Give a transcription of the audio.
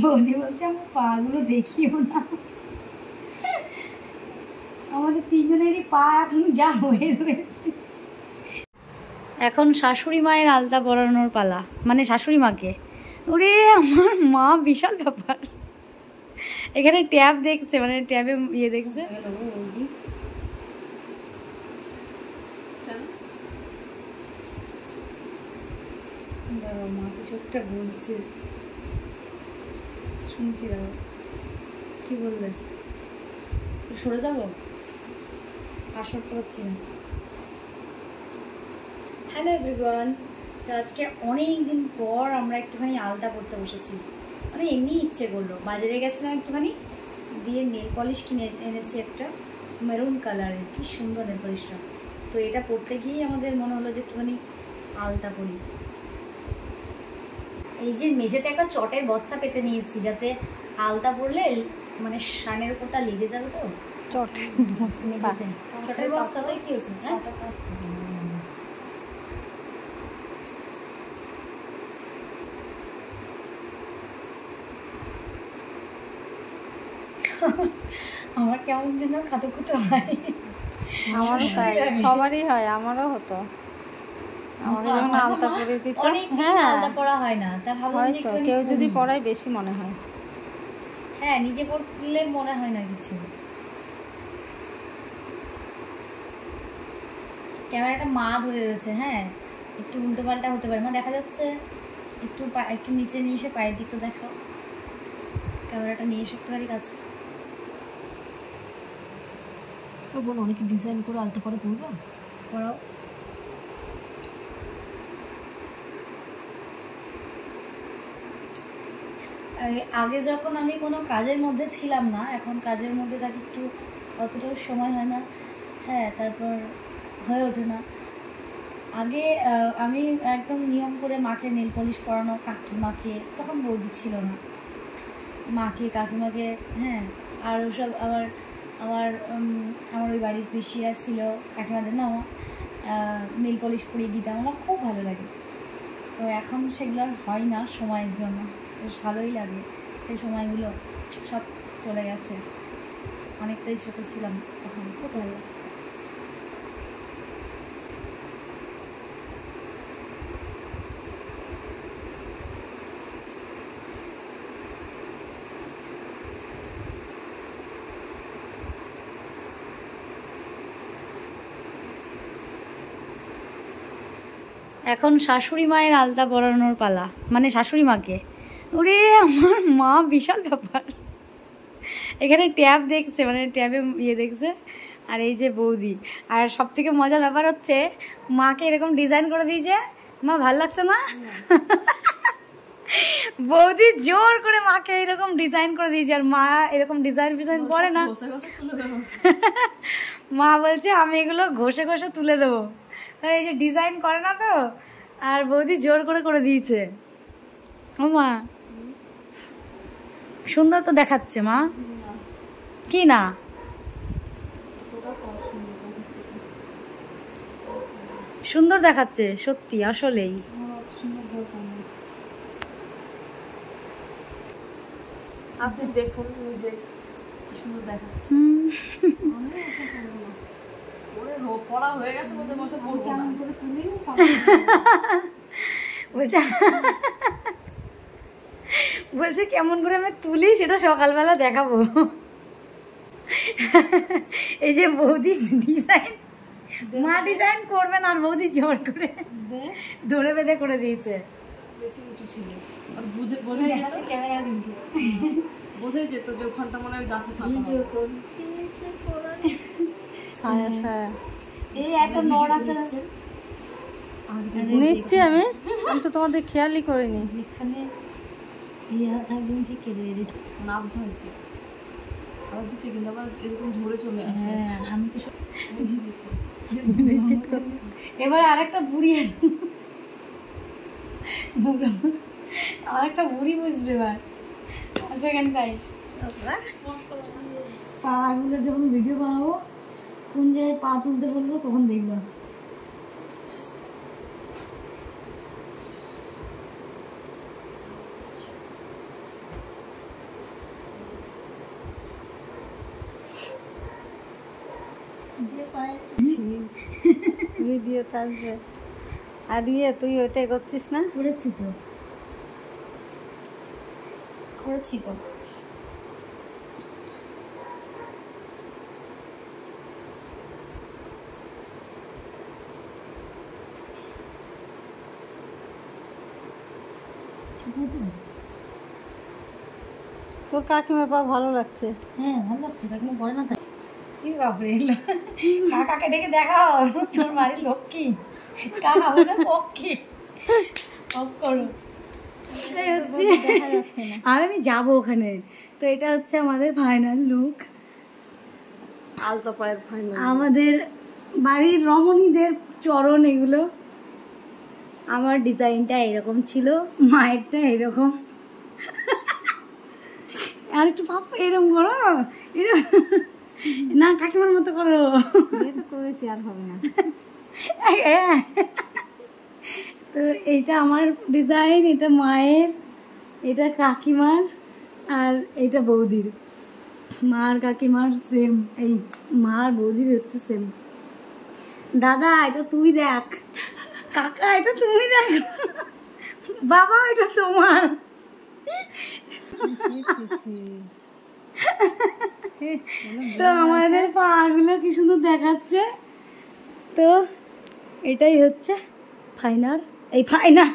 বৌদি বলছে আমার পাগুলো দেখিও না। আমাদের তিনজনেরই পা এখন যা হয়ে রয়েছে। এখন শাশুড়ি মায়ের আলতা পরানোর পালা, মানে শাশুড়ি মাকে। ওরে আমার মা বিশাল ব্যাপার। এখানে ট্যাব দেখছে, মানে ট্যাবে ইয়ে দেখছে। মা কিছু একটা বলছে, শুনছি। কি বলবে? সরে যাবো, আর সরতে পারছি না। হ্যালো এভরিওয়ান, তো আজকে অনেক দিন পর আমরা একটুখানি আলতা পরতে বসেছি। মানে এমনি ইচ্ছে করলো, বাজারে গেছিলাম একটুখানি, দিয়ে নেল পলিশ কিনে এনেছি একটা মেরুন কালারের। কি সুন্দর নেল পলিশটা। তো এটা পরতে গিয়েই আমাদের মনে হলো যে একটুখানি আলতা পরি। এই যে মেঝেতে একটা চটের বস্তা পেতে নিয়েছি, যাতে আলতা পরলে মানে শানের উপরটা লেগে যাবে। তো চটের বস্তাতেই কি হচ্ছে, হ্যাঁ আমার কেমন যেন খাতো খুতো হয়। আমারও তাই, সবারই হয়, আমারও হতো। আমাদের যখন আলতা পরে দিত, হ্যাঁ আলতা পরা হয় না, তা ভাবলাম যে কেউ যদি পরায় বেশি মনে হয়। হ্যাঁ, নিজে পড়লে মনে হয় না কিছু। ক্যামেরাটা মা ধরে রয়েছে, হ্যাঁ একটু উল্টো পাল্টা হতে পারে। মা দেখা যাচ্ছে? একটু একটু নিচে নিয়ে এসে পায়ের দিকটা দেখাও, ক্যামেরাটা নিয়ে এসে একটুখানি কাছে। ও বোন অনেকে ডিজাইন করে আলতা পরে পরবো, পরাও। আগে যখন আমি কোনো কাজের মধ্যে ছিলাম না, এখন কাজের মধ্যে থাকি, একটু অতটাও সময় হয় না, হ্যাঁ তারপর হয়ে ওঠে না। আগে আমি একদম নিয়ম করে মাকে নেল পলিশ পরানো, কাকিমাকে, তখন বৌদি ছিল না, মাকে কাকিমাকে, হ্যাঁ আর ওসব আমার আমার আমার ওই বাড়ির পিসিরা ছিল, কাকিমাদের না নেল পলিশ পরিয়ে দিতাম। আমার খুব ভালো লাগে। তো এখন সেগুলো আর হয় না সময়ের জন্য। বেশ ভালোই লাগে, সেই সময়গুলো সব চলে গেছে। অনেকটাই ছোটো ছিলাম তখন, খুব ভালো। এখন শাশুড়ি মায়ের আলতা পরানোর পালা, মানে শাশুড়ি মাকে। ওরে আমার মা বিশাল ব্যাপার। এখানে ট্যাব দেখছে, মানে ট্যাবে ইয়ে দেখছে। আর এই যে বৌদি, আর সব থেকে মজার ব্যাপার হচ্ছে মাকে এরকম ডিজাইন করে দিয়েছে। মা ভাল লাগছে না? বৌদি জোর করে মাকে এরকম ডিজাইন করে দিয়েছে, আর মা এরকম ডিজাইন পরে না। মা বলছে আমি এগুলো ঘষে ঘষে তুলে দেবো, কারণ এই যে ডিজাইন করে না তো। আর বৌদি জোর করে দিয়েছে। ও মা সুন্দর তো দেখাচ্ছে মা। কি না সুন্দর দেখাচ্ছে সত্যি, আসলেই। আপনি দেখুন নিজে সুন্দর দেখাচ্ছে। পড়া হয়ে গেছে, বলতে বসে পড়বো না। বলছে কেমন করে আমি তুলি সেটা সকালবেলা দেখাবো। এই যে বৌদি ডিজাইন, মা ডিজাইন করবে না, আর বৌদি জোর করে ধরে বেঁধে করে দিয়েছে। বেশি উঁচু ছিল, আর বোঝাই যেত, ক্যামেরা কিন্তু বোঝাই যেত যে ওখানটা মনে হয় দাঁতে ফাঁকা। ছায়া ছায়া এই একটা নড়াচড়া আছে নিচ্ছে। আমি তো তোমাদের খেয়ালই করিনি। যেখানে ইয়া থাকবেন যে কেটে দিতে নাম ঝাড়ছে আবার দিতে, কিন্তু আবার এরকম ঝরে চলে আসে। হ্যাঁ আমি তো রিপিট করতে। এবার আরেকটা বুড়ি আছে, আরেকটা বুড়ি বুঝবে। এবার সেখানটাই পাগুলো যখন ভিডিও বানাবো, কোন জায়গায় পা তুলতে বলবো তখন দেখবা। ভিডিও আসবে। আর তুই ওইটাই করছিস না? করেছি তো। ঠিক আছে। তোর কাকিমার পা ভালো লাগছে। হ্যাঁ ভালো লাগছে, কাকিমা পড়ে না তাই। কি বাপরে, কাকাকে ডেকে দেখাও তোর বাড়ির লক্ষ্মী, কাকা বলে পক্ষী। অফ করো। এটাই হচ্ছে, আর আমি যাবো ওখানে। তো এটা হচ্ছে আমাদের ফাইনাল লুক, আলতা পায়ের ফাইনাল। আমাদের বাড়ির রমণীদের চরণ এগুলো। আমার ডিজাইনটা এরকম ছিল, মায়েরটা এরকম। আর একটু ভাব এরকম করো, না কাকিমার মতো করো। তো করেছি, আর হবে না। তো এইটা আমার ডিজাইন, এটা মায়ের, এটা কাকিমার, আর এটা বৌদির। মার কাকিমার সেম, এই মার বৌদির হচ্ছে সেম। দাদা এটা তুই দেখ, কাকা এটা তুমি দেখ, বাবা এটা তোমার। তো আমাদের পা গুলো কি সুন্দর দেখাচ্ছে। তো এটাই হচ্ছে ফাইনাল, এই ফাইনাল।